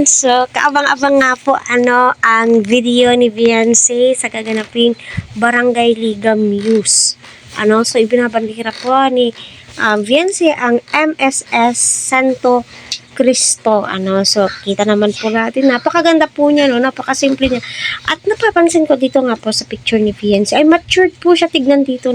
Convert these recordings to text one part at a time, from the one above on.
So, kaabang-abang nga po ang video ni Beyonce sa gaganaping Barangay Liga Muse. So ibinabandera po ni Beyonce ang MSS Santo Cristo. So kita naman po natin, napakaganda po niya, napakasimple niya. At napapansin ko dito nga po sa picture ni Beyonce, ay matured po siya, tignan dito,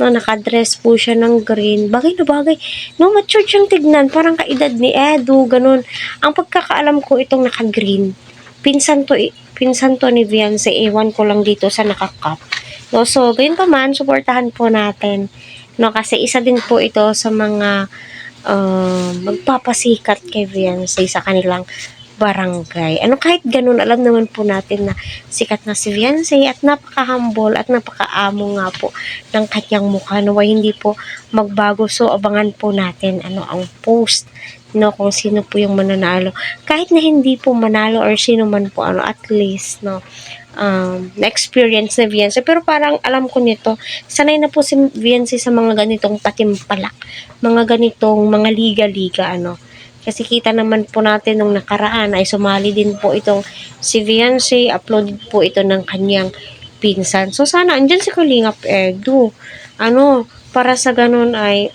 nakadress po siya ng green. Bagay na bagay. Matured siyang tignan. Parang kaedad ni Edu, ganun. Ang pagkakaalam ko itong naka-green. Pinsan to ni Beyonce. Ewan ko lang dito sa naka-cup. So, gayon pa man, suportahan po natin. Kasi isa din po ito sa mga magpapasikat kay Beyonce sa kanilang barangay. Kahit ganun, alam naman po natin na sikat na si Beyonce at napaka-humble at napaka-amo nga po ng kanyang mukha. Hindi po magbago. So, abangan po natin ang post, kung sino po yung mananalo. Kahit na hindi po manalo or sino man po, at least, na-experience na Beyonce. Pero parang alam ko nito, sanay na po si Beyonce sa mga ganitong patimpalak, mga ganitong mga liga-liga, Kasi kita naman po natin nung nakaraan ay sumali din po itong si Beyonce, uploaded po ito ng kanyang pinsan. So sana andyan si Kalingap Edu. Para sa ganun ay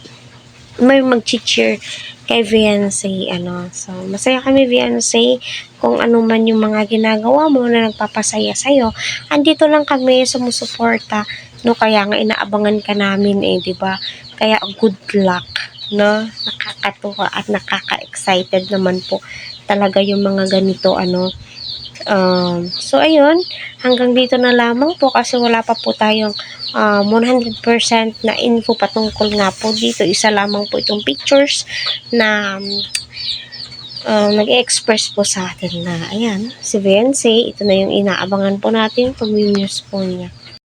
may mag-cheer kay Beyonce. So masaya kami Beyonce kung ano man yung mga ginagawa mo na nagpapasaya sa'yo. Andito lang kami sumusuporta. Kaya nga inaabangan ka namin di ba? Kaya good luck. Nakakatuwa at nakaka-excited naman po talaga yung mga ganito so ayun, hanggang dito na lamang po kasi wala pa po tayong 100% na info patungkol nga po dito. Isa lamang po itong pictures na nag-express po sa atin na ayan, si Beyonce, ito na yung inaabangan po natin pag-muse po niya.